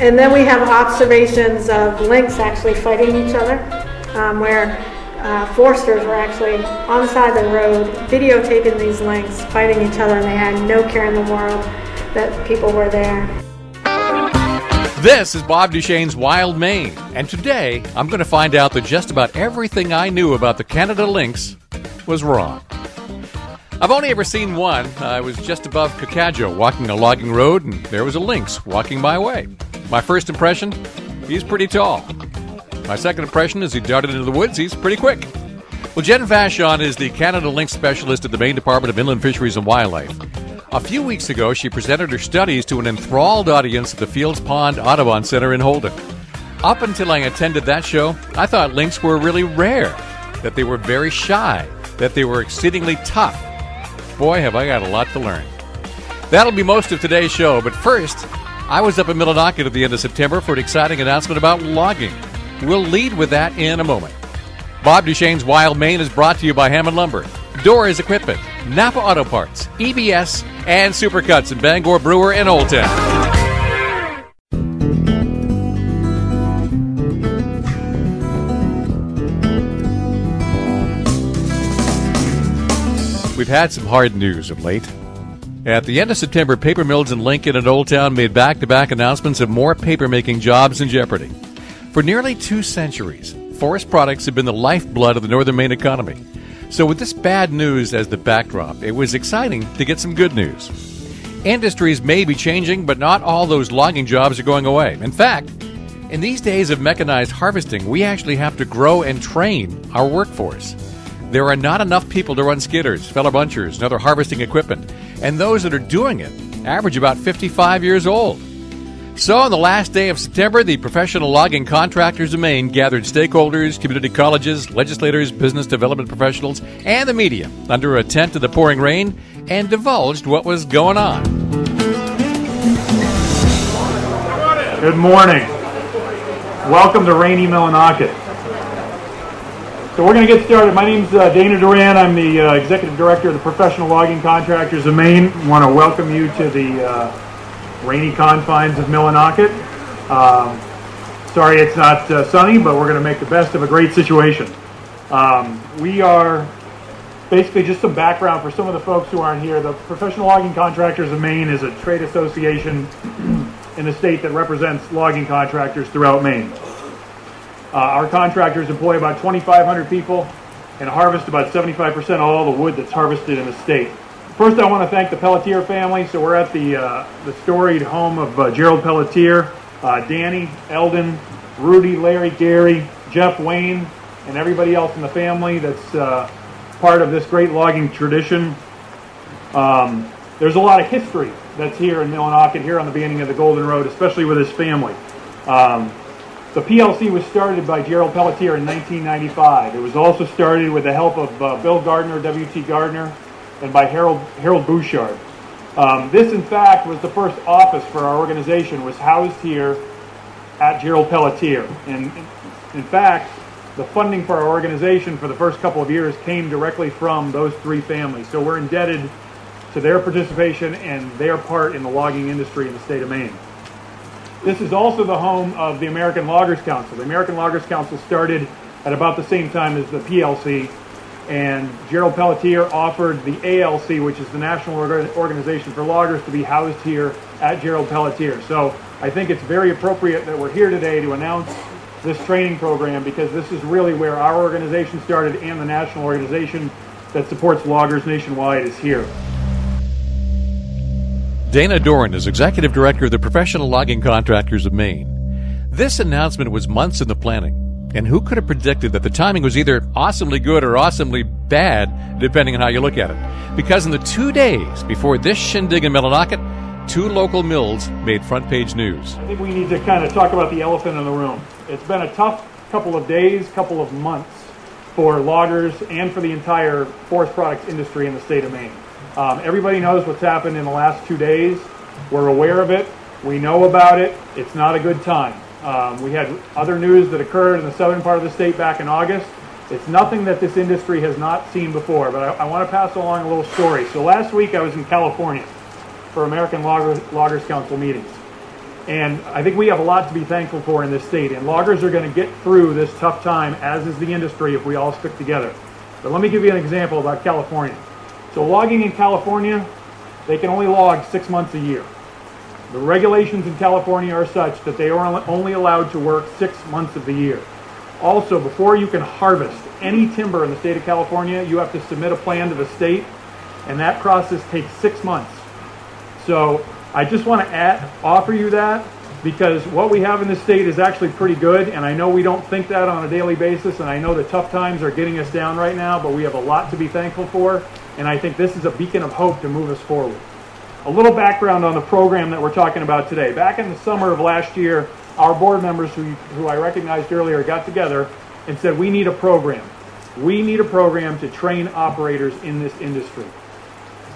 And then we have observations of lynx actually fighting each other, where foresters were actually on the side of the road videotaping these lynx fighting each other, and they had no care in the world that people were there. This is Bob Duchesne's Wild Maine, and today I'm going to find out that just about everything I knew about the Canada lynx was wrong. I've only ever seen one. I was just above Cacadjo walking a logging road, and there was a lynx walking my way. My first impression, he's pretty tall. My second impression is he darted into the woods. He's pretty quick. Well, Jen Vachon is the Canada lynx specialist at the Maine Department of Inland Fisheries and Wildlife. A few weeks ago, she presented her studies to an enthralled audience at the Fields Pond Audubon Center in Holden. Up until I attended that show, I thought lynx were really rare, that they were very shy, that they were exceedingly tough. Boy, have I got a lot to learn. That'll be most of today's show, but first, I was up in Millinocket at the end of September for an exciting announcement about logging. We'll lead with that in a moment. Bob Duchesne's Wild Maine is brought to you by Hammond Lumber, Doors Equipment, Napa Auto Parts, EBS, and Supercuts in Bangor, Brewer, and Old Town. We've had some hard news of late. At the end of September, paper mills in Lincoln and Old Town made back-to-back announcements of more paper-making jobs in jeopardy. For nearly 2 centuries, forest products have been the lifeblood of the northern Maine economy. So with this bad news as the backdrop, it was exciting to get some good news. Industries may be changing, but not all those logging jobs are going away. In fact, in these days of mechanized harvesting, we actually have to grow and train our workforce. There are not enough people to run skidders, feller bunchers, and other harvesting equipment, and those that are doing it average about 55 years old. So on the last day of September, the Professional Logging Contractors of Maine gathered stakeholders, community colleges, legislators, business development professionals, and the media under a tent in the pouring rain and divulged what was going on. Good morning. Welcome to rainy Millinocket. So we're going to get started. My name's Dana Duran. I'm the Executive Director of the Professional Logging Contractors of Maine. I want to welcome you to the rainy confines of Millinocket. Sorry it's not sunny, but we're going to make the best of a great situation. We are basically just some background for some of the folks who aren't here. The Professional Logging Contractors of Maine is a trade association in the state that represents logging contractors throughout Maine. Our contractors employ about 2,500 people and harvest about 75% of all the wood that's harvested in the state. First, I want to thank the Pelletier family. So we're at the storied home of Gerald Pelletier, Danny, Eldon, Rudy, Larry, Gary, Jeff, Wayne, and everybody else in the family that's part of this great logging tradition. There's a lot of history that's here in Millinocket, here on the beginning of the Golden Road, especially with his family. The PLC was started by Gerald Pelletier in 1995. It was also started with the help of Bill Gardner, W.T. Gardner, and by Harold Bouchard. This, in fact, was the first office for our organization, was housed here at Gerald Pelletier. And in fact, the funding for our organization for the first couple of years came directly from those 3 families. So we're indebted to their participation and their part in the logging industry in the state of Maine. This is also the home of the American Loggers Council. The American Loggers Council started at about the same time as the PLC, and Gerald Pelletier offered the ALC, which is the National Organization for Loggers, to be housed here at Gerald Pelletier. So I think it's very appropriate that we're here today to announce this training program, because this is really where our organization started, and the national organization that supports loggers nationwide is here. Dana Doran is Executive Director of the Professional Logging Contractors of Maine. This announcement was months in the planning. And who could have predicted that the timing was either awesomely good or awesomely bad, depending on how you look at it? Because in the 2 days before this shindig in Millinocket, 2 local mills made front-page news. I think we need to kind of talk about the elephant in the room. It's been a tough couple of days, couple of months for loggers and for the entire forest products industry in the state of Maine. Everybody knows what's happened in the last 2 days. We're aware of it. We know about it. It's not a good time. We had other news that occurred in the southern part of the state back in August. It's nothing that this industry has not seen before, but I want to pass along a little story. So last week I was in California for American Loggers Council meetings. And I think we have a lot to be thankful for in this state. And loggers are going to get through this tough time, as is the industry, if we all stick together. But let me give you an example about California. So logging in California, they can only log 6 months a year. The regulations in California are such that they are only allowed to work 6 months of the year. Also, before you can harvest any timber in the state of California, you have to submit a plan to the state, and that process takes 6 months. So I just want to offer you that, because what we have in this state is actually pretty good, and I know we don't think that on a daily basis, and I know the tough times are getting us down right now, but we have a lot to be thankful for, and I think this is a beacon of hope to move us forward. A little background on the program that we're talking about today. Back in the summer of last year, our board members, who I recognized earlier, got together and said, we need a program. We need a program to train operators in this industry.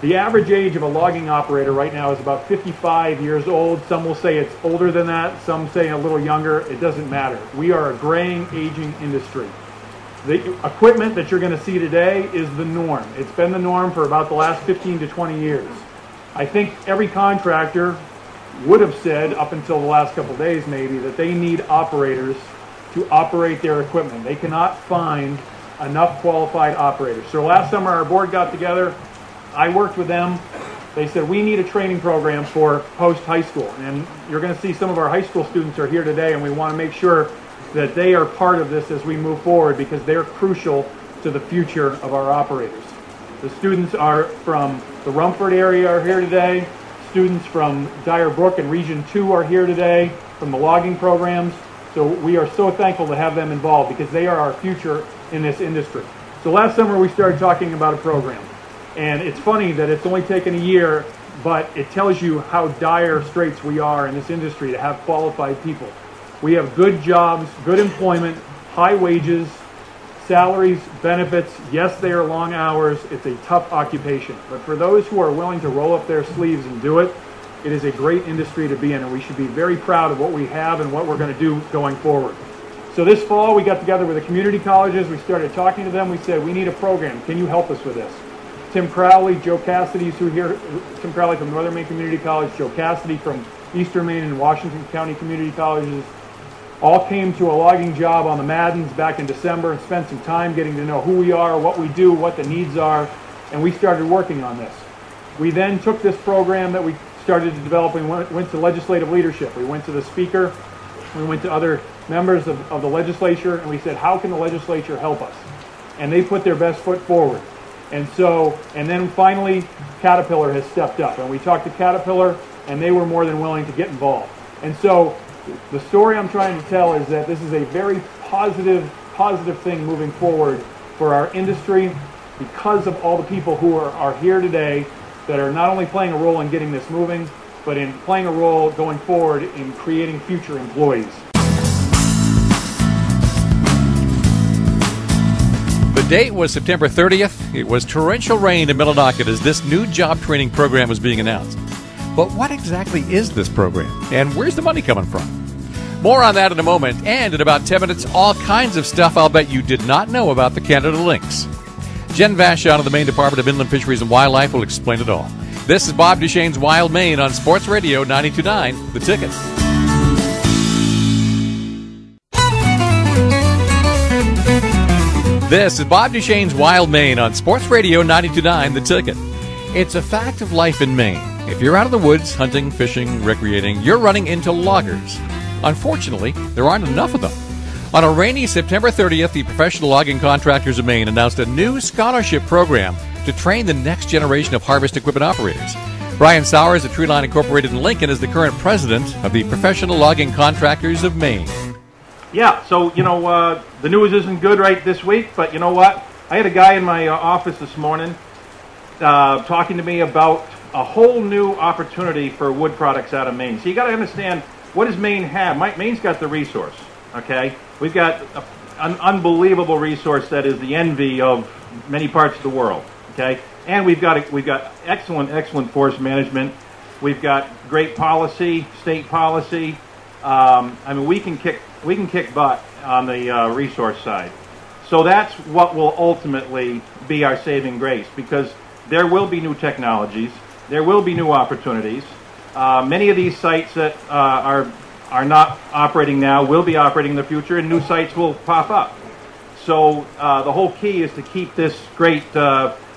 The average age of a logging operator right now is about 55 years old. Some will say it's older than that. Some say a little younger. It doesn't matter. We are a graying, aging industry. The equipment that you're going to see today is the norm. It's been the norm for about the last 15 to 20 years. I think every contractor would have said, up until the last couple of days maybe, that they need operators to operate their equipment. They cannot find enough qualified operators. So last summer our board got together. I worked with them. They said, we need a training program for post-high school. And you're going to see some of our high school students are here today, and we want to make sure that they are part of this as we move forward, because they're crucial to the future of our operators. The students are from the Rumford area are here today. Students from Dyer Brook and Region 2 are here today from the logging programs. So we are so thankful to have them involved, because they are our future in this industry. So last summer we started talking about a program. And it's funny that it's only taken a year, but it tells you how dire straits we are in this industry to have qualified people. We have good jobs, good employment, high wages, salaries, benefits. Yes, they are long hours. It's a tough occupation. But for those who are willing to roll up their sleeves and do it, it is a great industry to be in, and we should be very proud of what we have and what we're going to do going forward. So this fall, we got together with the community colleges. We started talking to them. We said, we need a program. Can you help us with this? Tim Crowley, Joe Cassidy's who here, Tim Crowley from Northern Maine Community College, Joe Cassidy from Eastern Maine and Washington County Community Colleges, all came to a logging job on the Maddens back in December and spent some time getting to know who we are, what we do, what the needs are, and we started working on this. We then took this program that we started to develop and went to legislative leadership. We went to the speaker, we went to other members of the legislature, and we said, how can the legislature help us? And they put their best foot forward. And then finally, Caterpillar has stepped up. And we talked to Caterpillar, and they were more than willing to get involved. And so the story I'm trying to tell is that this is a very positive thing moving forward for our industry, because of all the people who are here today that are not only playing a role in getting this moving, but in playing a role going forward in creating future employees. The date was September 30th. It was torrential rain in Millinocket as this new job training program was being announced. But what exactly is this program, and where's the money coming from? More on that in a moment, and in about 10 minutes, all kinds of stuff I'll bet you did not know about the Canada Lynx. Jen Vashon of the Maine Department of Inland Fisheries and Wildlife will explain it all. This is Bob Duchesne's Wild Maine on Sports Radio 92.9, The Ticket. This is Bob Duchesne's Wild Maine on Sports Radio 92.9, The Ticket. It's a fact of life in Maine. If you're out of the woods, hunting, fishing, recreating, you're running into loggers. Unfortunately, there aren't enough of them. On a rainy September 30th, the Professional Logging Contractors of Maine announced a new scholarship program to train the next generation of harvest equipment operators. Brian Sowers at Treeline Incorporated in Lincoln is the current president of the Professional Logging Contractors of Maine. Yeah, so, the news isn't good right this week, but you know what? I had a guy in my office this morning talking to me about a whole new opportunity for wood products out of Maine. So you got to understand, what does Maine have? Maine's got the resource, okay? We've got an unbelievable resource that is the envy of many parts of the world, okay? And we've got excellent forest management. We've got great policy, state policy. We can kick butt on the resource side. So that's what will ultimately be our saving grace, because there will be new technologies, there will be new opportunities, Many of these sites that are not operating now will be operating in the future, and new sites will pop up. So the whole key is to keep this great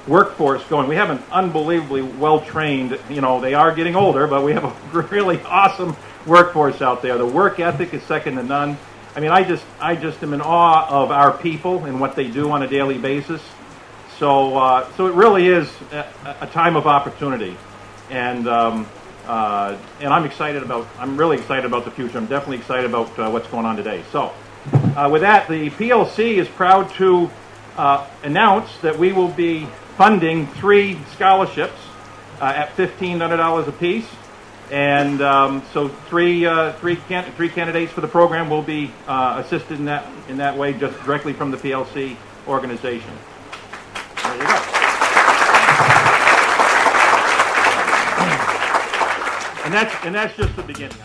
workforce going. We have an unbelievably well-trained, they are getting older, but we have a really awesome workforce out there. The work ethic is second to none. I mean, I just am in awe of our people and what they do on a daily basis. So it really is a time of opportunity, and I'm really excited about the future. I'm definitely excited about what's going on today. So with that, the PLC is proud to announce that we will be funding 3 scholarships at $1,500 apiece. And so three candidates for the program will be assisted in that way, just directly from the PLC organization. There you go. And that's just the beginning.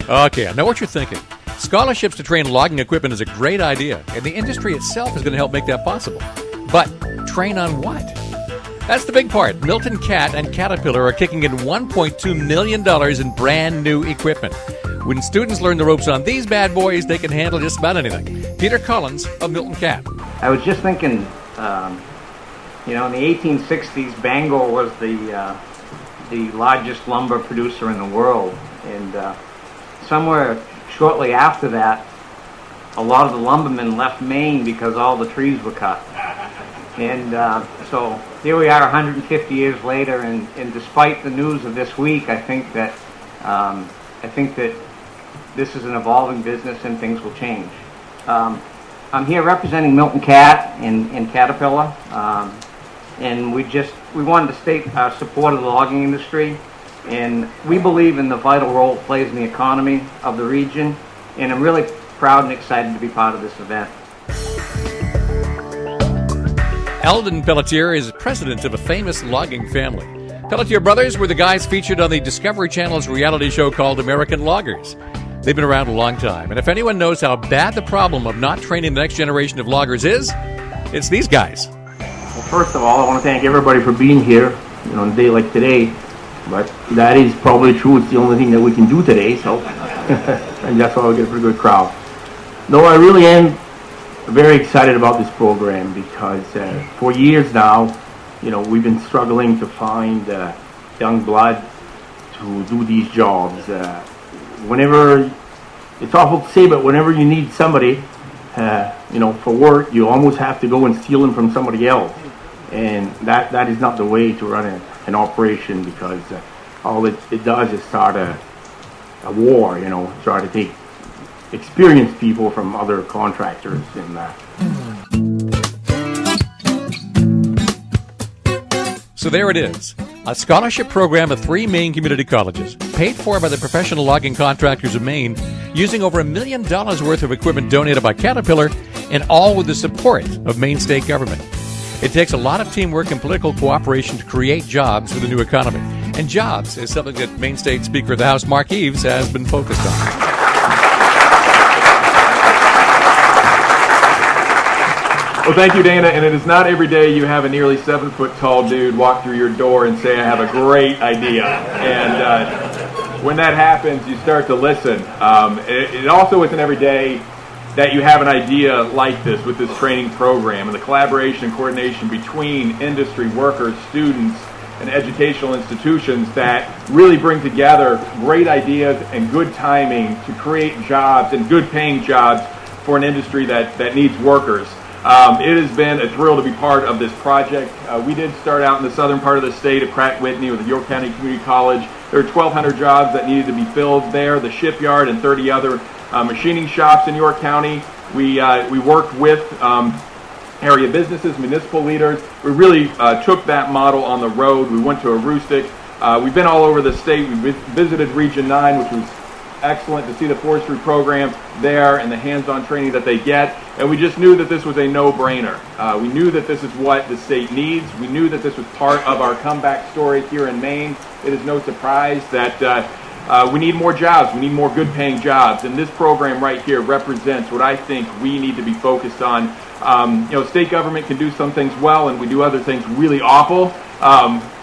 Okay, I know what you're thinking. Scholarships to train logging equipment is a great idea, and the industry itself is going to help make that possible. But train on what? That's the big part. Milton Cat and Caterpillar are kicking in $1.2 million in brand new equipment. When students learn the ropes on these bad boys, they can handle just about anything. Peter Collins of Milton Cat. I was just thinking, in the 1860s, Bangor was the largest lumber producer in the world. And somewhere shortly after that, a lot of the lumbermen left Maine because all the trees were cut. And so here we are 150 years later, and despite the news of this week, I think that this is an evolving business and things will change. I'm here representing Milton Cat and Caterpillar, and we wanted to state our support of the logging industry, and we believe in the vital role it plays in the economy of the region, and I'm really proud and excited to be part of this event. Eldon Pelletier is president of a famous logging family. Pelletier brothers were the guys featured on the Discovery Channel's reality show called American Loggers. They've been around a long time, and if anyone knows how bad the problem of not training the next generation of loggers is, it's these guys. Well, first of all, I want to thank everybody for being here, on a day like today. But that is probably true. It's the only thing that we can do today, so and that's why we get a pretty good crowd. No, I really am very excited about this program because for years now, we've been struggling to find young blood to do these jobs. Whenever, it's awful to say, but whenever you need somebody, for work, you almost have to go and steal them from somebody else. And that is not the way to run an operation, because all it does is start a war, try to take experienced people from other contractors and that. So there it is, a scholarship program at 3 Maine community colleges, paid for by the professional logging contractors of Maine, using over $1 million worth of equipment donated by Caterpillar, and all with the support of Maine state government. It takes a lot of teamwork and political cooperation to create jobs for the new economy. And jobs is something that Maine State Speaker of the House, Mark Eves, has been focused on. Well, thank you, Dana. And it is not every day you have a nearly 7-foot-tall dude walk through your door and say, I have a great idea. And when that happens, you start to listen. It also isn't every day that you have an idea like this with this training program, and the collaboration and coordination between industry, workers, students, and educational institutions that really bring together great ideas and good timing to create jobs and good paying jobs for an industry that needs workers. It has been a thrill to be part of this project. We did start out in the southern part of the state at Pratt Whitney with the York County Community College. There were 1,200 jobs that needed to be filled there, the shipyard and 30 other machining shops in York County. We worked with area businesses, municipal leaders. We really took that model on the road. We went to Aroostook. We've been all over the state. We visited Region 9, which was excellent to see the forestry program there and the hands-on training that they get. And we just knew that this was a no-brainer. We knew that this is what the state needs. We knew that this was part of our comeback story here in Maine. It is no surprise that we need more jobs. We need more good-paying jobs. And this program right here represents what I think we need to be focused on. State government can do some things well, and we do other things really awful.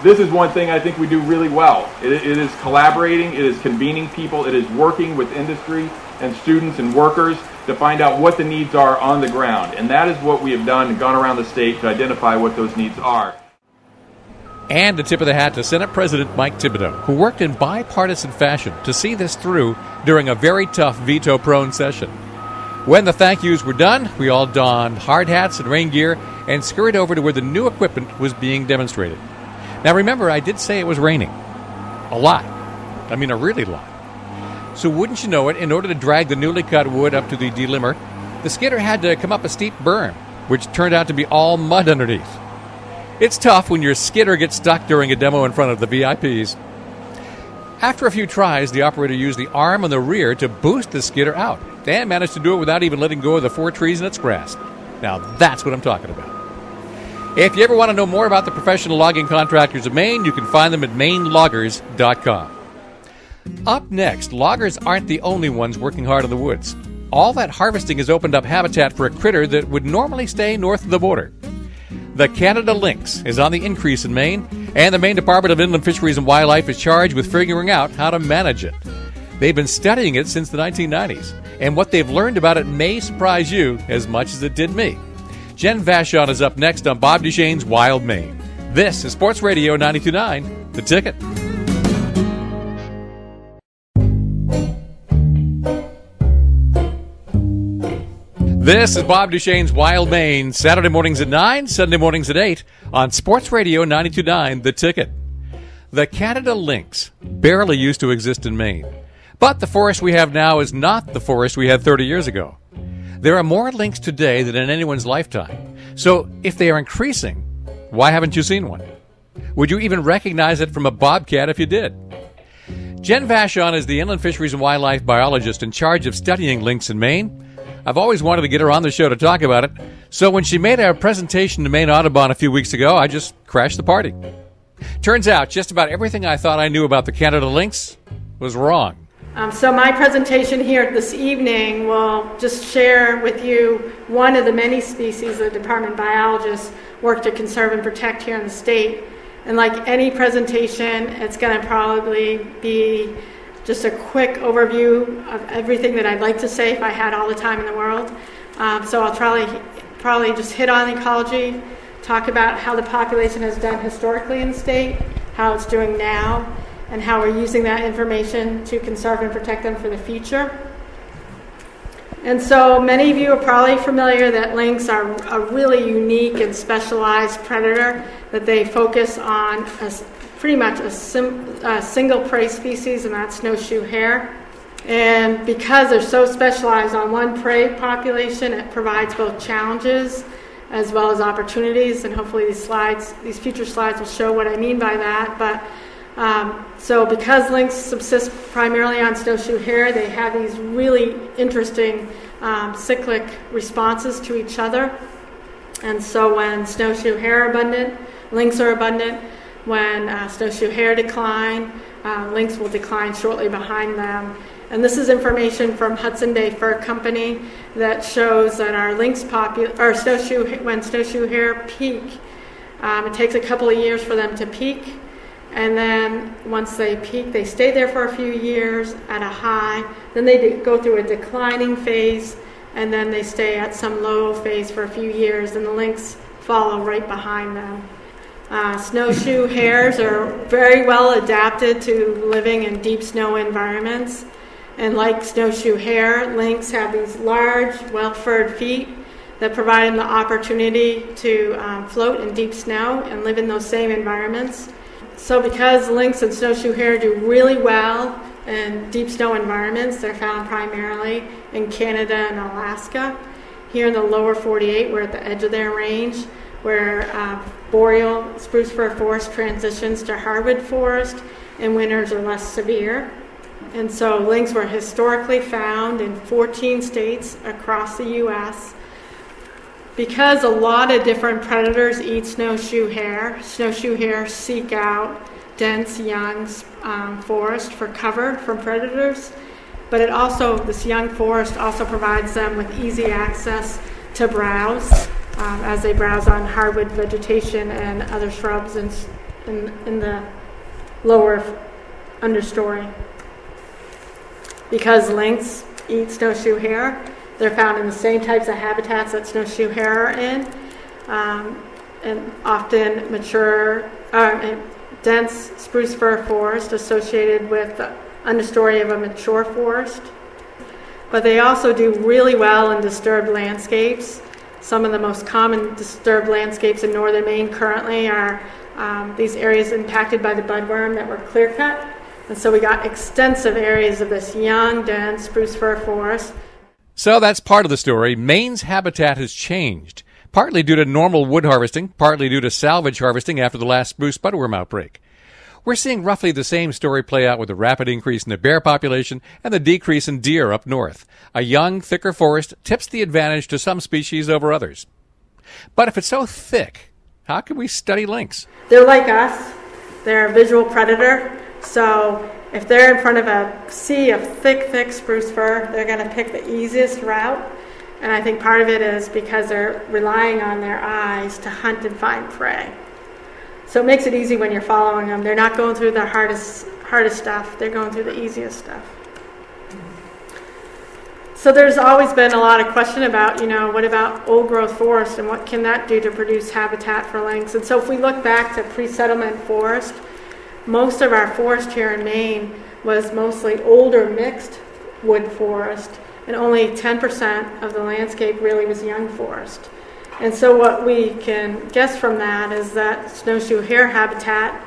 This is one thing I think we do really well. It is collaborating, it is convening people, it is working with industry and students and workers to find out what the needs are on the ground. And that is what we have done and gone around the state to identify what those needs are. And a tip of the hat to Senate President Mike Thibodeau, who worked in bipartisan fashion to see this through during a very tough veto-prone session. When the thank yous were done, we all donned hard hats and rain gear and scurried over to where the new equipment was being demonstrated. Now remember, I did say it was raining. A lot. I mean, a really lot. So wouldn't you know it, in order to drag the newly cut wood up to the delimber, the skidder had to come up a steep berm, which turned out to be all mud underneath. It's tough when your skidder gets stuck during a demo in front of the VIPs. After a few tries, the operator used the arm on the rear to boost the skidder out and managed to do it without even letting go of the 4 trees in its grasp. Now that's what I'm talking about. If you ever want to know more about the professional logging contractors of Maine, you can find them at mainloggers.com. Up next, loggers aren't the only ones working hard in the woods. All that harvesting has opened up habitat for a critter that would normally stay north of the border. The Canada lynx is on the increase in Maine, and the Maine Department of Inland Fisheries and Wildlife is charged with figuring out how to manage it. They've been studying it since the 1990s, and what they've learned about it may surprise you as much as it did me. Jen Vachon is up next on Bob Duchesne's Wild Maine. This is Sports Radio 92.9, The Ticket. This is Bob Duchesne's Wild Maine, Saturday mornings at 9, Sunday mornings at 8, on Sports Radio 92.9, The Ticket. The Canada lynx barely used to exist in Maine, but the forest we have now is not the forest we had 30 years ago. There are more lynx today than in anyone's lifetime, so if they are increasing, why haven't you seen one? Would you even recognize it from a bobcat if you did? Jen Vachon is the Inland Fisheries and Wildlife biologist in charge of studying lynx in Maine. I've always wanted to get her on the show to talk about it, so when she made a presentation to Maine Audubon a few weeks ago, I just crashed the party. Turns out just about everything I thought I knew about the Canada lynx was wrong. So my presentation here this evening will just share with you one of the many species the Department of Biologists work to conserve and protect here in the state. And like any presentation, it's going to probably be just a quick overview of everything that I'd like to say if I had all the time in the world. So I'll probably just hit on ecology, talk about how the population has done historically in the state, how it's doing now, and how we're using that information to conserve and protect them for the future. And so many of you are probably familiar that lynx are a really unique and specialized predator, that they focus on pretty much a single prey species, and that's snowshoe hare. And because they're so specialized on one prey population, it provides both challenges as well as opportunities, and hopefully these future slides will show what I mean by that. But so because lynx subsist primarily on snowshoe hare, they have these really interesting cyclic responses to each other. And so when snowshoe hare are abundant, lynx are abundant. When snowshoe hare decline, lynx will decline shortly behind them. And this is information from Hudson Bay Fur Company that shows that our lynx when snowshoe hare peak, it takes a couple of years for them to peak. And then once they peak, they stay there for a few years at a high. Then they go through a declining phase, and then they stay at some low phase for a few years, and the lynx follow right behind them. Snowshoe hares are very well adapted to living in deep snow environments. And like snowshoe hare, lynx have these large, well-furred feet that provide them the opportunity to float in deep snow and live in those same environments. So because lynx and snowshoe hare do really well in deep snow environments, they're found primarily in Canada and Alaska. Here in the lower 48, we're at the edge of their range, where boreal spruce fir forest transitions to hardwood forest, and winters are less severe. And so lynx were historically found in 14 states across the U.S. Because a lot of different predators eat snowshoe hare seek out dense young forest for cover from predators. But this young forest also provides them with easy access to browse as they browse on hardwood vegetation and other shrubs in the lower understory. Because lynx eat snowshoe hare, they're found in the same types of habitats that snowshoe hare are in, and often mature and dense spruce fir forest associated with the understory of a mature forest. But they also do really well in disturbed landscapes. Some of the most common disturbed landscapes in northern Maine currently are these areas impacted by the budworm that were clear cut. And so we got extensive areas of this young, dense spruce fir forest. So that's part of the story. Maine's habitat has changed, partly due to normal wood harvesting, partly due to salvage harvesting after the last spruce budworm outbreak. We're seeing roughly the same story play out with the rapid increase in the bear population and the decrease in deer up north. A young, thicker forest tips the advantage to some species over others. But if it's so thick, how can we study lynx? They're like us. They're a visual predator. So if they're in front of a sea of thick spruce fir, they're going to pick the easiest route. And I think part of it is because they're relying on their eyes to hunt and find prey. So it makes it easy when you're following them. They're not going through the hardest stuff. They're going through the easiest stuff. So there's always been a lot of question about, what about old growth forest and what can that do to produce habitat for lynx? And so if we look back to pre-settlement forest, most of our forest here in Maine was mostly older mixed wood forest, and only 10% of the landscape really was young forest. And so what we can guess from that is that snowshoe hare habitat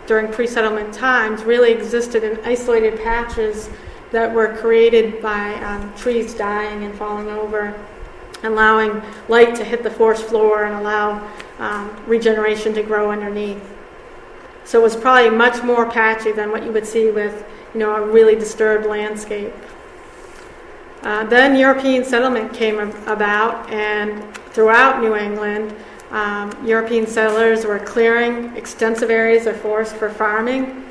during pre-settlement times really existed in isolated patches that were created by trees dying and falling over, allowing light to hit the forest floor and allow regeneration to grow underneath. So it was probably much more patchy than what you would see with a really disturbed landscape. Then European settlement came about, and throughout New England, European settlers were clearing extensive areas of forest for farming.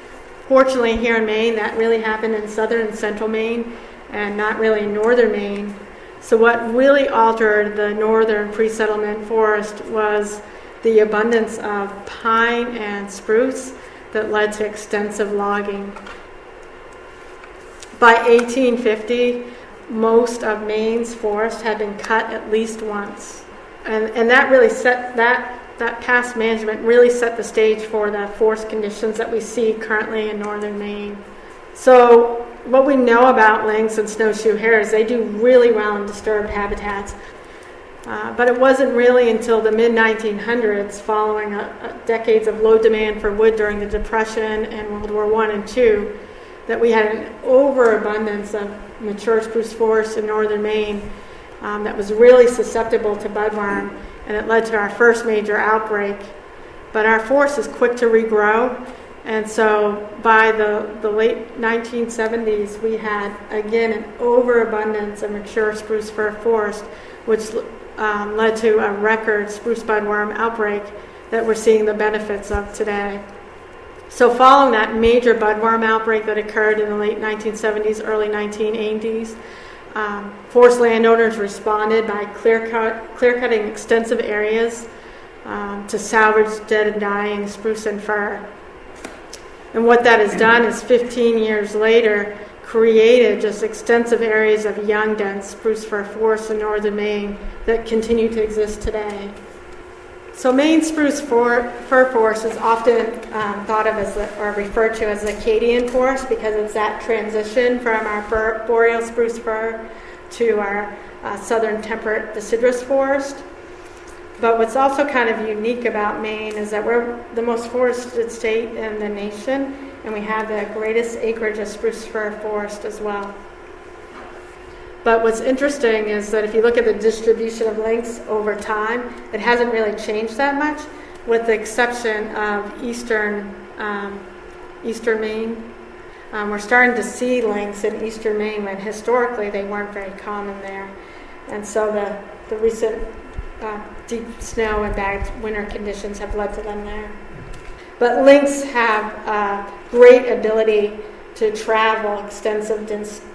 Fortunately, here in Maine, that really happened in southern and central Maine and not really in northern Maine. So what really altered the northern pre-settlement forest was the abundance of pine and spruce that led to extensive logging. By 1850, most of Maine's forest had been cut at least once. And that really set that past management really set the stage for the forest conditions that we see currently in northern Maine. So what we know about lynx and snowshoe hare is they do really well in disturbed habitats. But it wasn't really until the mid-1900s, following decades of low demand for wood during the Depression and World War I and II, that we had an overabundance of mature spruce forest in northern Maine that was really susceptible to budworm, and it led to our first major outbreak. But our forest is quick to regrow, and so by the late 1970s, we had, again, an overabundance of mature spruce fir forest, which led to a record spruce budworm outbreak that we're seeing the benefits of today. So following that major budworm outbreak that occurred in the late 1970s, early 1980s, forest landowners responded by clear-cutting extensive areas to salvage dead and dying spruce and fir. And what that has done is 15 years later created just extensive areas of young, dense spruce fir forests in northern Maine that continue to exist today. So Maine spruce fir forest is often thought of as or referred to as the Acadian forest because it's that transition from our boreal spruce fir to our southern temperate deciduous forest. But what's also kind of unique about Maine is that we're the most forested state in the nation, and we have the greatest acreage of spruce fir forest as well. But what's interesting is that if you look at the distribution of lynx over time, it hasn't really changed that much, with the exception of eastern Maine. We're starting to see lynx in eastern Maine when historically they weren't very common there. And so the recent deep snow and bad winter conditions have led to them there. But lynx have great ability to travel extensive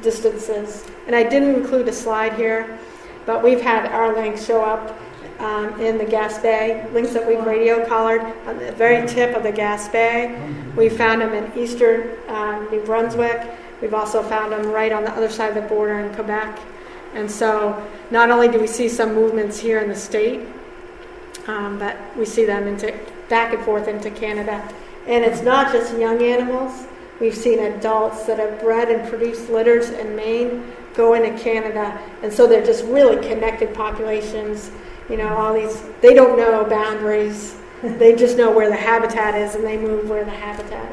distances. And I didn't include a slide here, but we've had our lynx show up in the Gas Bay, lynx that we've radio collared on the very tip of the Gas Bay. We found them in eastern New Brunswick. We've also found them right on the other side of the border in Quebec. And so not only do we see some movements here in the state, but we see them back and forth into Canada. And it's not just young animals. We've seen adults that have bred and produced litters in Maine go into Canada. And so they're just really connected populations. You know, all these, they don't know boundaries. They just know where the habitat is, and they move where the habitat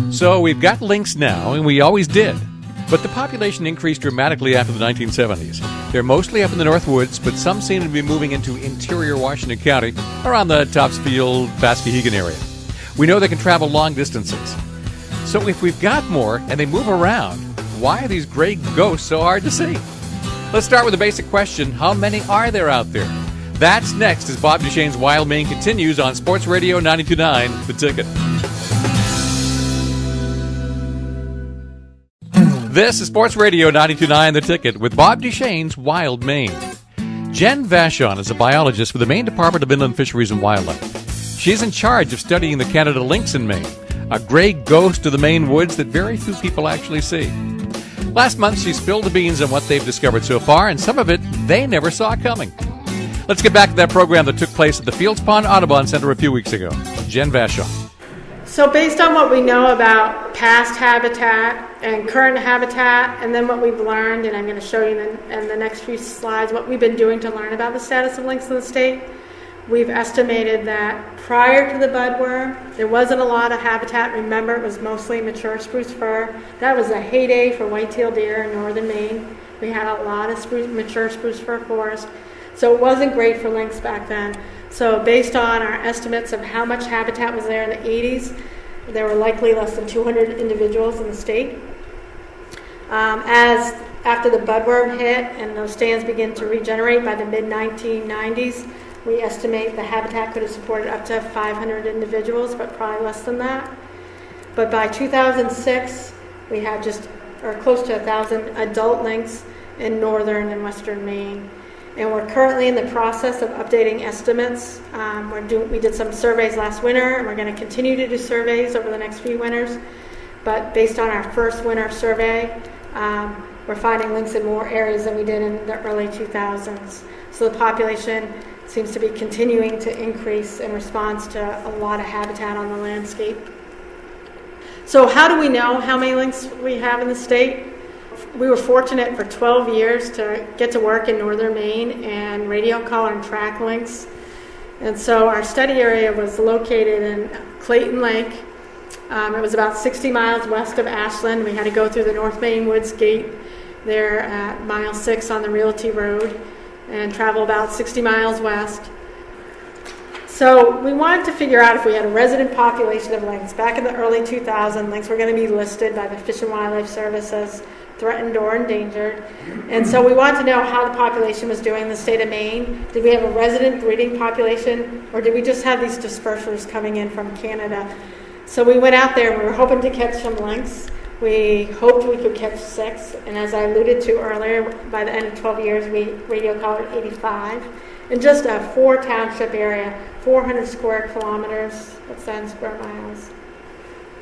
is. So we've got lynx now, and we always did. But the population increased dramatically after the 1970s. They're mostly up in the North Woods, but some seem to be moving into interior Washington County, around the Topsfield, Vascahegan area. We know they can travel long distances. So if we've got more, and they move around, why are these gray ghosts so hard to see? Let's start with a basic question. How many are there out there? That's next as Bob Duchesne's Wild Maine continues on Sports Radio 92.9, The Ticket. This is Sports Radio 92.9 The Ticket with Bob Duchesne's Wild Maine. Jen Vachon is a biologist with the Maine Department of Inland Fisheries and Wildlife. She's in charge of studying the Canada lynx in Maine, a gray ghost of the Maine woods that very few people actually see. Last month, she spilled the beans on what they've discovered so far, and some of it they never saw coming. Let's get back to that program that took place at the Fields Pond Audubon Center a few weeks ago. Jen Vachon. So based on what we know about past habitat and current habitat, and then what we've learned, and I'm going to show you in the next few slides what we've been doing to learn about the status of lynx in the state, we've estimated that prior to the budworm, there wasn't a lot of habitat. Remember, it was mostly mature spruce fir. That was a heyday for white-tailed deer in northern Maine. We had a lot of mature spruce fir forest. So it wasn't great for lynx back then. So based on our estimates of how much habitat was there in the 80s, there were likely less than 200 individuals in the state. As after the budworm hit and those stands began to regenerate by the mid-1990s, we estimate the habitat could have supported up to 500 individuals, but probably less than that. But by 2006, we had close to 1,000 adult lynx in northern and western Maine. And we're currently in the process of updating estimates. We did some surveys last winter, and we're going to continue to do surveys over the next few winters. But based on our first winter survey, we're finding lynx in more areas than we did in the early 2000s. So the population seems to be continuing to increase in response to a lot of habitat on the landscape. So how do we know how many lynx we have in the state? We were fortunate for 12 years to get to work in northern Maine and radio collar and track lynx. And so our study area was located in Clayton Lake. It was about 60 miles west of Ashland. We had to go through the North Maine Woods Gate there at mile 6 on the Realty Road and travel about 60 miles west. So we wanted to figure out if we had a resident population of lynx. Back in the early 2000s, lynx were going to be listed by the Fish and Wildlife Service as threatened or endangered. And so we wanted to know how the population was doing in the state of Maine. Did we have a resident breeding population, or did we just have these dispersers coming in from Canada? So we went out there and we were hoping to catch some lynx. We hoped we could catch 6, and as I alluded to earlier, by the end of 12 years, we radio collared 85 in just a 4-township area, 400 square kilometers, that's 10 square miles.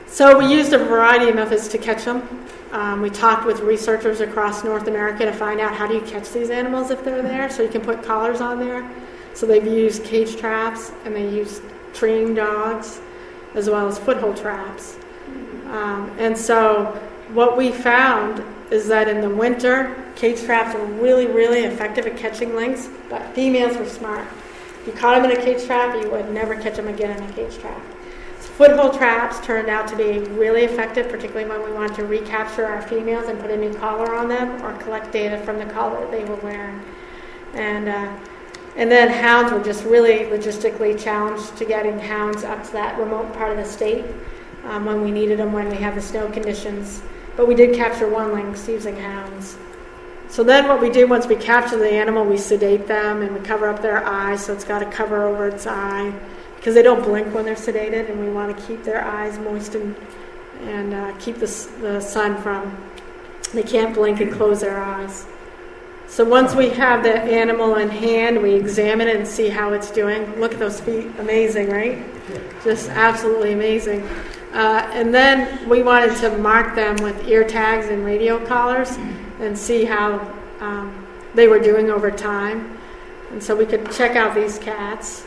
So we used a variety of methods to catch them. We talked with researchers across North America to find out how do you catch these animals if they're there, so you can put collars on there. So they've used cage traps, and they used treeing dogs, as well as foothold traps. And so what we found is that in the winter, cage traps are really, really effective at catching lynx, but females were smart. If you caught them in a cage trap, you would never catch them again in a cage trap. So foothold traps turned out to be really effective, particularly when we wanted to recapture our females and put a new collar on them or collect data from the collar they were wearing. And then hounds were just really logistically challenged to getting hounds up to that remote part of the state when we needed them, when we had the snow conditions. But we did capture 1 lynx using hounds. So then what we do once we capture the animal, we sedate them and we cover up their eyes, so it's got a cover over its eye, because they don't blink when they're sedated, and we want to keep their eyes moist and keep the sun from, they can't blink and close their eyes. So once we have the animal in hand, we examine it and see how it's doing. Look at those feet, amazing, right? Just absolutely amazing. And then we wanted to mark them with ear tags and radio collars and see how they were doing over time. And so we could check out these cats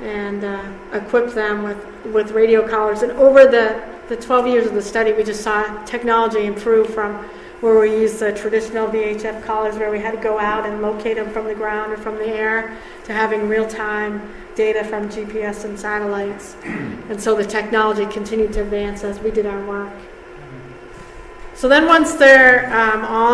and equip them with radio collars. And over the 12 years of the study, we just saw technology improve from where we used the traditional VHF collars where we had to go out and locate them from the ground or from the air to having real-time data from GPS and satellites. And so the technology continued to advance as we did our work. So then once they're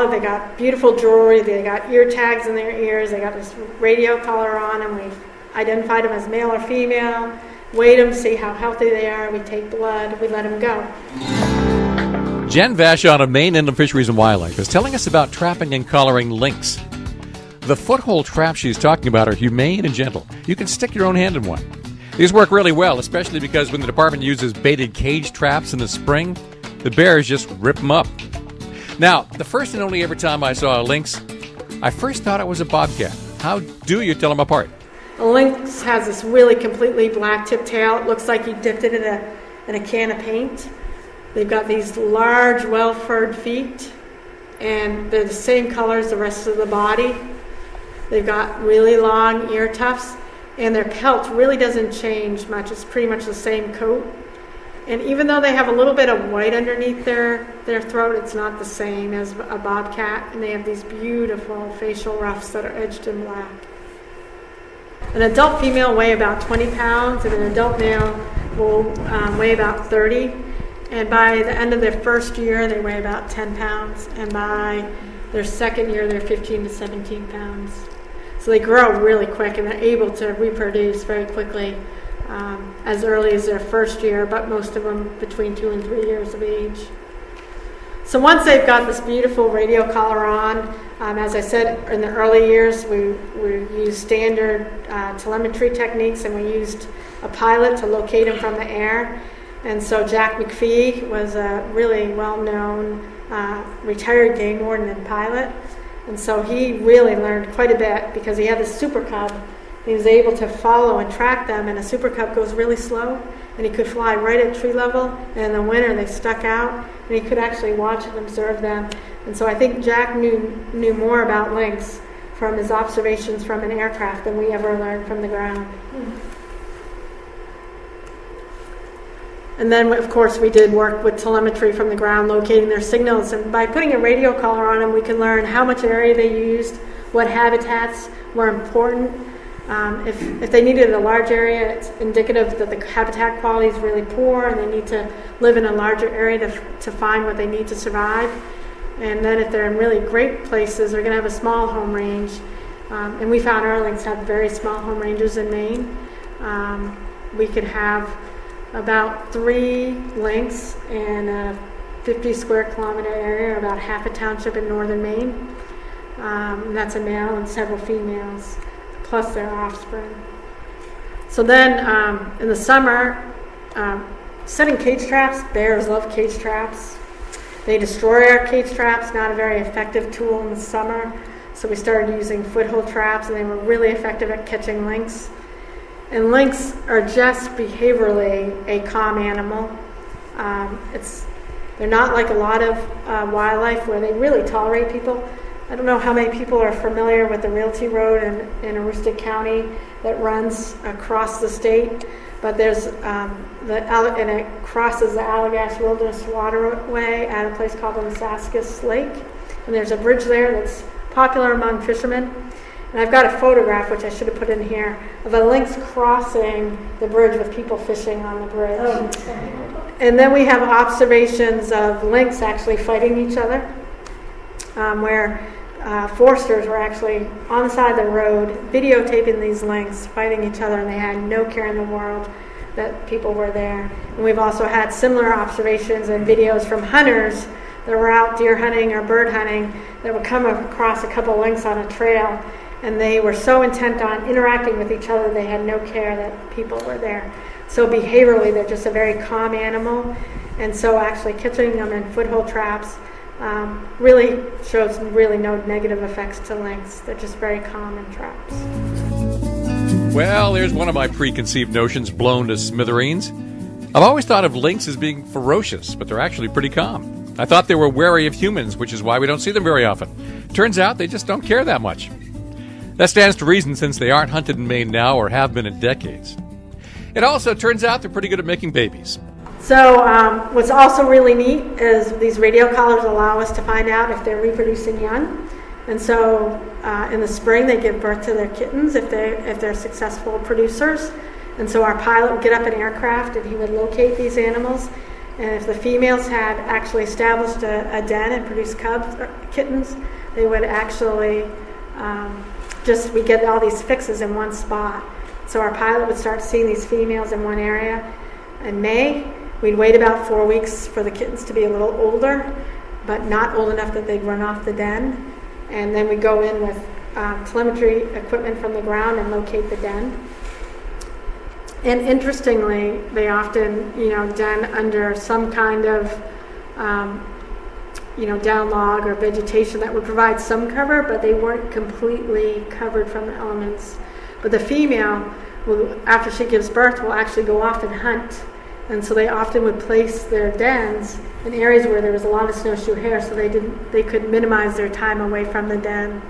they got beautiful jewelry, they got ear tags in their ears, they got this radio collar on, and we identified them as male or female, weighed them, see how healthy they are, we take blood, we let them go. Jen Vashon of Maine Inland Fisheries and Wildlife is telling us about trapping and collaring lynx. The foothold traps she's talking about are humane and gentle. You can stick your own hand in one. These work really well, especially because when the department uses baited cage traps in the spring, the bears just rip them up. Now, the first and only ever time I saw a lynx, I first thought it was a bobcat. How do you tell them apart? A lynx has this really completely black tip tail. It looks like you dipped it in a can of paint. They've got these large, well-furred feet, and they're the same color as the rest of the body. They've got really long ear tufts, and their pelt really doesn't change much. It's pretty much the same coat. And even though they have a little bit of white underneath their throat, it's not the same as a bobcat, and they have these beautiful facial ruffs that are edged in black. An adult female will weigh about 20 pounds, and an adult male will weigh about 30. And by the end of their first year, they weigh about 10 pounds. And by their second year, they're 15 to 17 pounds. So they grow really quick, and they're able to reproduce very quickly as early as their first year, but most of them between 2 and 3 years of age. So once they've got this beautiful radio collar on, as I said, in the early years, we used standard telemetry techniques, and we used a pilot to locate them from the air. And so Jack McPhee was a really well-known retired game warden and pilot. And so he really learned quite a bit because he had this super cub. He was able to follow and track them, and a super cub goes really slow, and he could fly right at tree level, and in the winter they stuck out, and he could actually watch and observe them. And so I think Jack knew more about lynx from his observations from an aircraft than we ever learned from the ground. And then, of course, we did work with telemetry from the ground, locating their signals. And by putting a radio collar on them, we can learn how much area they used, what habitats were important. If they needed a large area, it's indicative that the habitat quality is really poor, and they need to live in a larger area to find what they need to survive. And then if they're in really great places, they're going to have a small home range. And we found our lynx have very small home ranges in Maine. We could have about 3 lynx in a 50 square kilometer area, about half a township in northern Maine. And that's a male and several females, plus their offspring. So then in the summer, setting cage traps, bears love cage traps. They destroy our cage traps, not a very effective tool in the summer. So we started using foothold traps, and they were really effective at catching lynx. And lynx are just behaviorally a calm animal. They're not like a lot of wildlife where they really tolerate people. I don't know how many people are familiar with the Realty Road in Aroostook County that runs across the state, but there's and it crosses the Allagash Wilderness Waterway at a place called the Musaskis Lake, and there's a bridge there that's popular among fishermen. And I've got a photograph, which I should have put in here, of a lynx crossing the bridge with people fishing on the bridge. And then we have observations of lynx actually fighting each other, where foresters were actually on the side of the road videotaping these lynx fighting each other, and they had no care in the world that people were there. And we've also had similar observations and videos from hunters that were out deer hunting or bird hunting that would come across a couple lynx on a trail, and they were so intent on interacting with each other they had no care that people were there. So behaviorally, they're just a very calm animal, and so actually catching them in foothold traps really shows really no negative effects to lynx. They're just very calm in traps. Well, there's one of my preconceived notions blown to smithereens. I've always thought of lynx as being ferocious, but they're actually pretty calm. I thought they were wary of humans, which is why we don't see them very often. Turns out they just don't care that much. That stands to reason since they aren't hunted in Maine now or have been in decades. It also turns out they're pretty good at making babies. So what's also really neat is these radio collars allow us to find out if they're reproducing young. And so in the spring they give birth to their kittens if they're successful producers. And so our pilot would get up an aircraft and he would locate these animals. And if the females had actually established a den and produced cubs or kittens, they would actually we get all these fixes in one spot. So our pilot would start seeing these females in one area in May. We'd wait about 4 weeks for the kittens to be a little older, but not old enough that they'd run off the den. And then we go in with telemetry equipment from the ground and locate the den. And interestingly, they often, den under some kind of, down log or vegetation that would provide some cover, but they weren't completely covered from the elements. But the female, after she gives birth, will actually go off and hunt. And so they often would place their dens in areas where there was a lot of snowshoe hare, so they could minimize their time away from the den.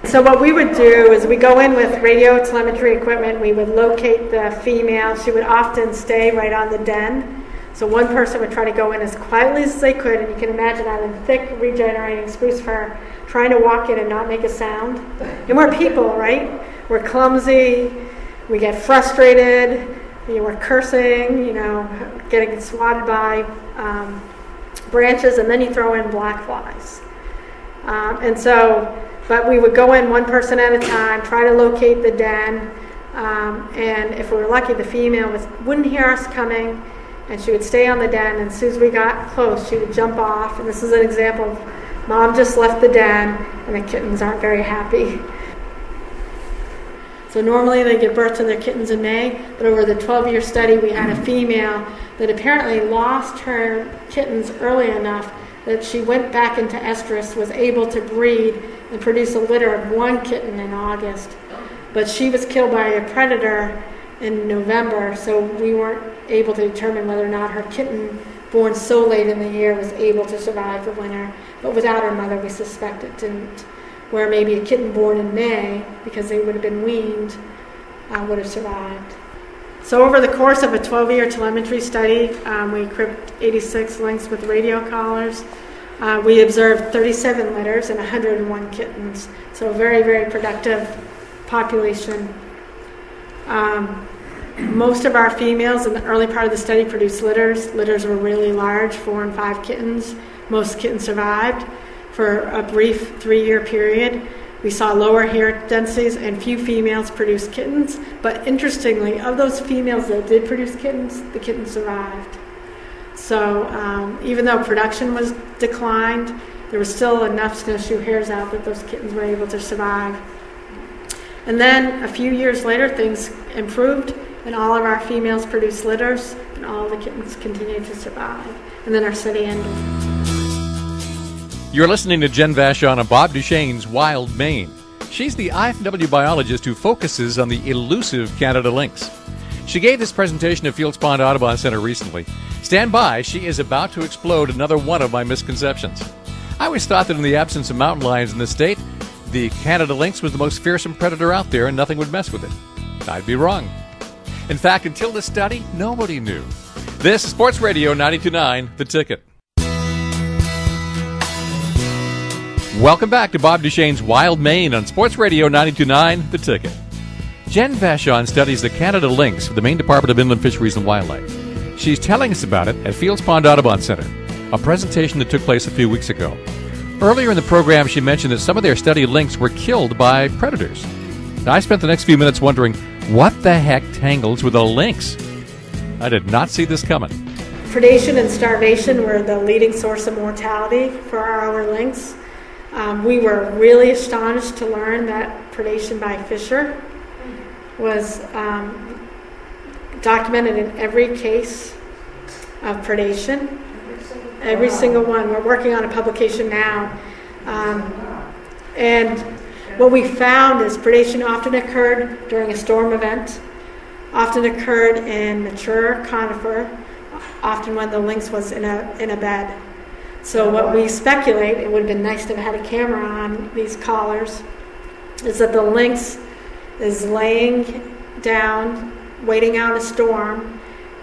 So what we would do is we go in with radio telemetry equipment. We would locate the female. She would often stay right on the den. So one person would try to go in as quietly as they could, and you can imagine that in thick regenerating spruce fir, trying to walk in and not make a sound. And we're people, right? We're clumsy. We get frustrated. We're cursing, getting swatted by branches, and then you throw in black flies. But we would go in one person at a time, try to locate the den, and if we were lucky, the female wouldn't hear us coming, and she would stay on the den, and as soon as we got close, she would jump off, and this is an example of mom just left the den, and the kittens aren't very happy. So normally they give birth to their kittens in May, but over the 12-year study, we had a female that apparently lost her kittens early enough that she went back into estrus, was able to breed and produce a litter of one kitten in August. But she was killed by a predator in November, so we weren't able to determine whether or not her kitten, born so late in the year, was able to survive the winter. But without her mother, we suspect it didn't. Where maybe a kitten born in May, because they would have been weaned, would have survived. So over the course of a 12-year telemetry study, we equipped 86 lynx with radio collars. We observed 37 litters and 101 kittens, so a very, very productive population. Most of our females in the early part of the study produced litters. Litters were really large, 4 and 5 kittens. Most kittens survived for a brief 3-year period. We saw lower hair densities and few females produced kittens, but interestingly, of those females that did produce kittens, the kittens survived. So even though production was declined, there was still enough snowshoe hares out that those kittens were able to survive. And then a few years later, things improved, and all of our females produced litters, and all the kittens continued to survive. And then our study ended. You're listening to Jen Vachon on Bob Duchesne's Wild Maine. She's the IFW biologist who focuses on the elusive Canada lynx. She gave this presentation at Fields Pond Audubon Center recently. Stand by, she is about to explode another one of my misconceptions. I always thought that in the absence of mountain lions in the state, the Canada lynx was the most fearsome predator out there and nothing would mess with it. I'd be wrong. In fact, until this study, nobody knew. This is Sports Radio 92.9, The Ticket. Welcome back to Bob Duchesne's Wild Maine on Sports Radio 92.9, The Ticket. Jen Vachon studies the Canada lynx for the Maine Department of Inland Fisheries and Wildlife. She's telling us about it at Fields Pond Audubon Center, a presentation that took place a few weeks ago. Earlier in the program, she mentioned that some of their study lynx were killed by predators. Now, I spent the next few minutes wondering, what the heck tangles with a lynx? I did not see this coming. Predation and starvation were the leading source of mortality for our lynx. We were really astonished to learn that predation by fisher was documented in every case of predation. Every single one. We're working on a publication now. And what we found is predation often occurred during a storm event, often occurred in mature conifer, often when the lynx was in a bed. So what we speculate, it would have been nice to have had a camera on these collars, is that the lynx is laying down, waiting out a storm.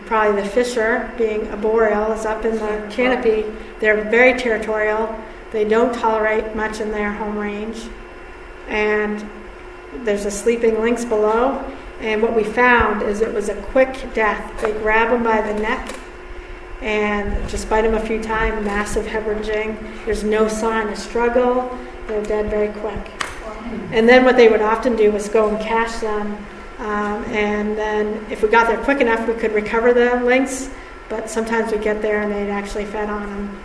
Probably the fisher, being arboreal, is up in the canopy. They're very territorial. They don't tolerate much in their home range. And there's a sleeping lynx below. And what we found is it was a quick death. They grab them by the neck and just bite them a few times, massive hemorrhaging. There's no sign of struggle. They're dead very quick. And then what they would often do was go and cache them. And then if we got there quick enough, we could recover the lynx. But sometimes we'd get there and they'd actually fed on them.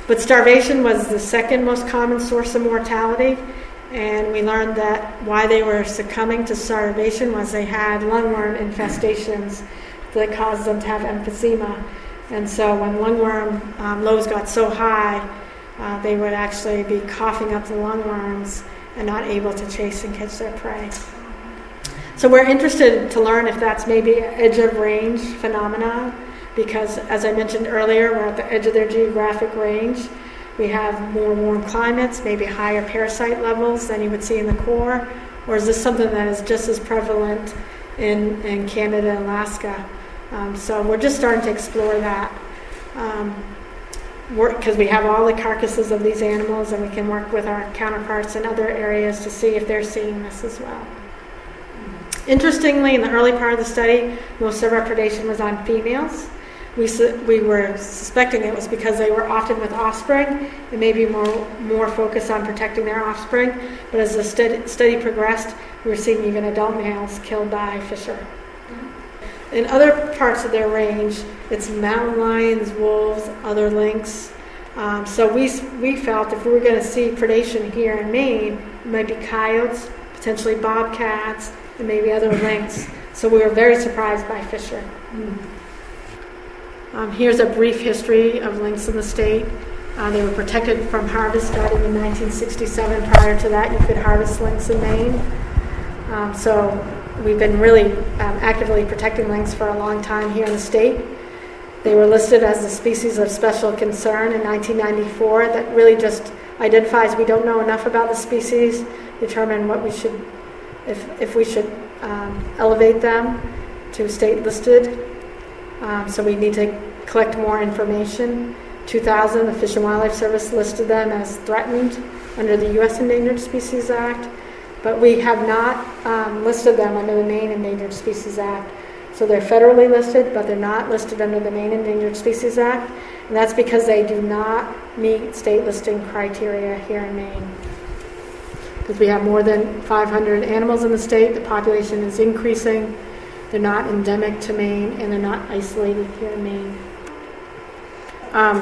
But starvation was the second most common source of mortality. And we learned that why they were succumbing to starvation was they had lungworm infestations that caused them to have emphysema. And so when lungworm loads got so high, they would actually be coughing up the lungworms and not able to chase and catch their prey. So we're interested to learn if that's maybe an edge of range phenomena, because as I mentioned earlier, we're at the edge of their geographic range. We have more warm climates, maybe higher parasite levels than you would see in the core, or is this something that is just as prevalent in Canada and Alaska? So we're just starting to explore that. Because we have all the carcasses of these animals, and we can work with our counterparts in other areas to see if they're seeing this as well. Interestingly, in the early part of the study, most of our predation was on females. We were suspecting it was because they were often with offspring and maybe more focused on protecting their offspring. But as the study progressed, we were seeing even adult males killed by fisher. In other parts of their range, it's mountain lions, wolves, other lynx. So we felt if we were going to see predation here in Maine, it might be coyotes, potentially bobcats, and maybe other lynx. So we were very surprised by fisher. Here's a brief history of lynx in the state. They were protected from harvest starting in 1967. Prior to that, you could harvest lynx in Maine. So we've been really actively protecting lynx for a long time here in the state. They were listed as a species of special concern in 1994. That really just identifies we don't know enough about the species, determine what we should, if we should elevate them to state listed. So we need to collect more information. 2000, the Fish and Wildlife Service listed them as threatened under the U.S. Endangered Species Act, but we have not listed them under the Maine Endangered Species Act. So they're federally listed, but they're not listed under the Maine Endangered Species Act, and that's because they do not meet state listing criteria here in Maine. Because we have more than 500 animals in the state, the population is increasing. They're not endemic to Maine, and they're not isolated here in Maine.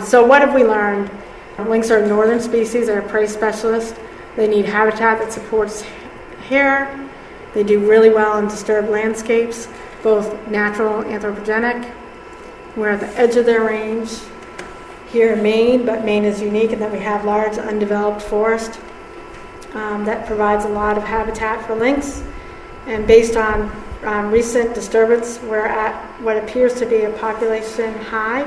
So what have we learned? Lynx are a northern species. They're a prey specialist. They need habitat that supports hair. They do really well in disturbed landscapes, both natural and anthropogenic. We're at the edge of their range here in Maine, but Maine is unique in that we have large undeveloped forest that provides a lot of habitat for lynx. And based on recent disturbance, we're at what appears to be a population high.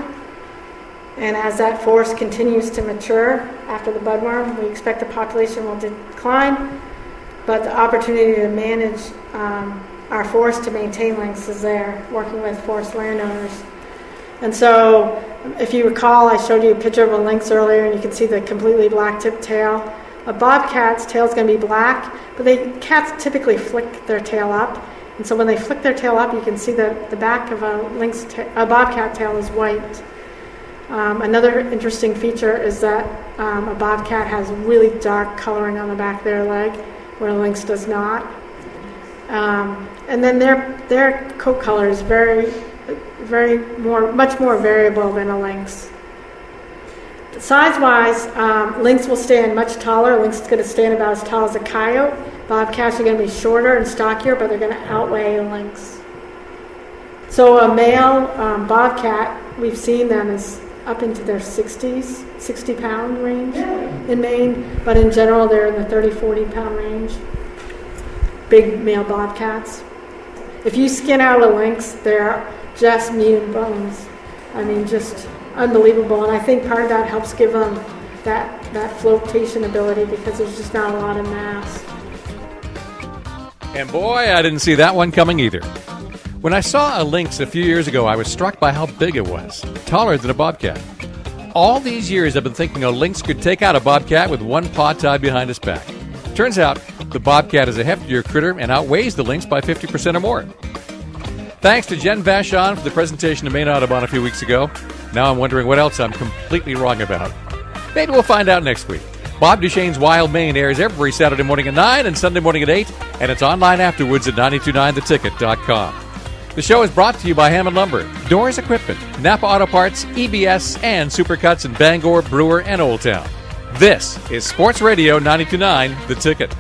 And as that forest continues to mature after the budworm, we expect the population will decline, but the opportunity to manage our forest to maintain lynx is there, working with forest landowners. And so, if you recall, I showed you a picture of a lynx earlier, and you can see the completely black tip tail. A bobcat's tail is going to be black, but cats typically flick their tail up. And so when they flick their tail up, you can see that the back of a bobcat tail is white. Another interesting feature is that a bobcat has really dark coloring on the back of their leg, where a lynx does not. And then their coat color is much more variable than a lynx. Size-wise, lynx will stand much taller. Lynx is going to stand about as tall as a coyote. Bobcats are going to be shorter and stockier, but they're going to outweigh a lynx. So a male bobcat, we've seen them as up into their 60s, 60-pound range in Maine, but in general they're in the 30, 40-pound range. Big male bobcats. If you skin out a lynx, they're just meat and bones. I mean, just unbelievable. And I think part of that helps give them that flotation ability because there's just not a lot of mass. And boy, I didn't see that one coming either. When I saw a lynx a few years ago, I was struck by how big it was, taller than a bobcat. All these years I've been thinking a lynx could take out a bobcat with one paw tied behind its back. Turns out the bobcat is a heftier critter and outweighs the lynx by 50% or more. Thanks to Jen Vachon for the presentation of Maine Audubon a few weeks ago. Now I'm wondering what else I'm completely wrong about. Maybe we'll find out next week. Bob Duchesne's Wild Maine airs every Saturday morning at 9 and Sunday morning at 8, and it's online afterwards at 929theticket.com. The show is brought to you by Hammond Lumber, Doors Equipment, Napa Auto Parts, EBS, and Supercuts in Bangor, Brewer, and Old Town. This is Sports Radio 92.9 The Ticket.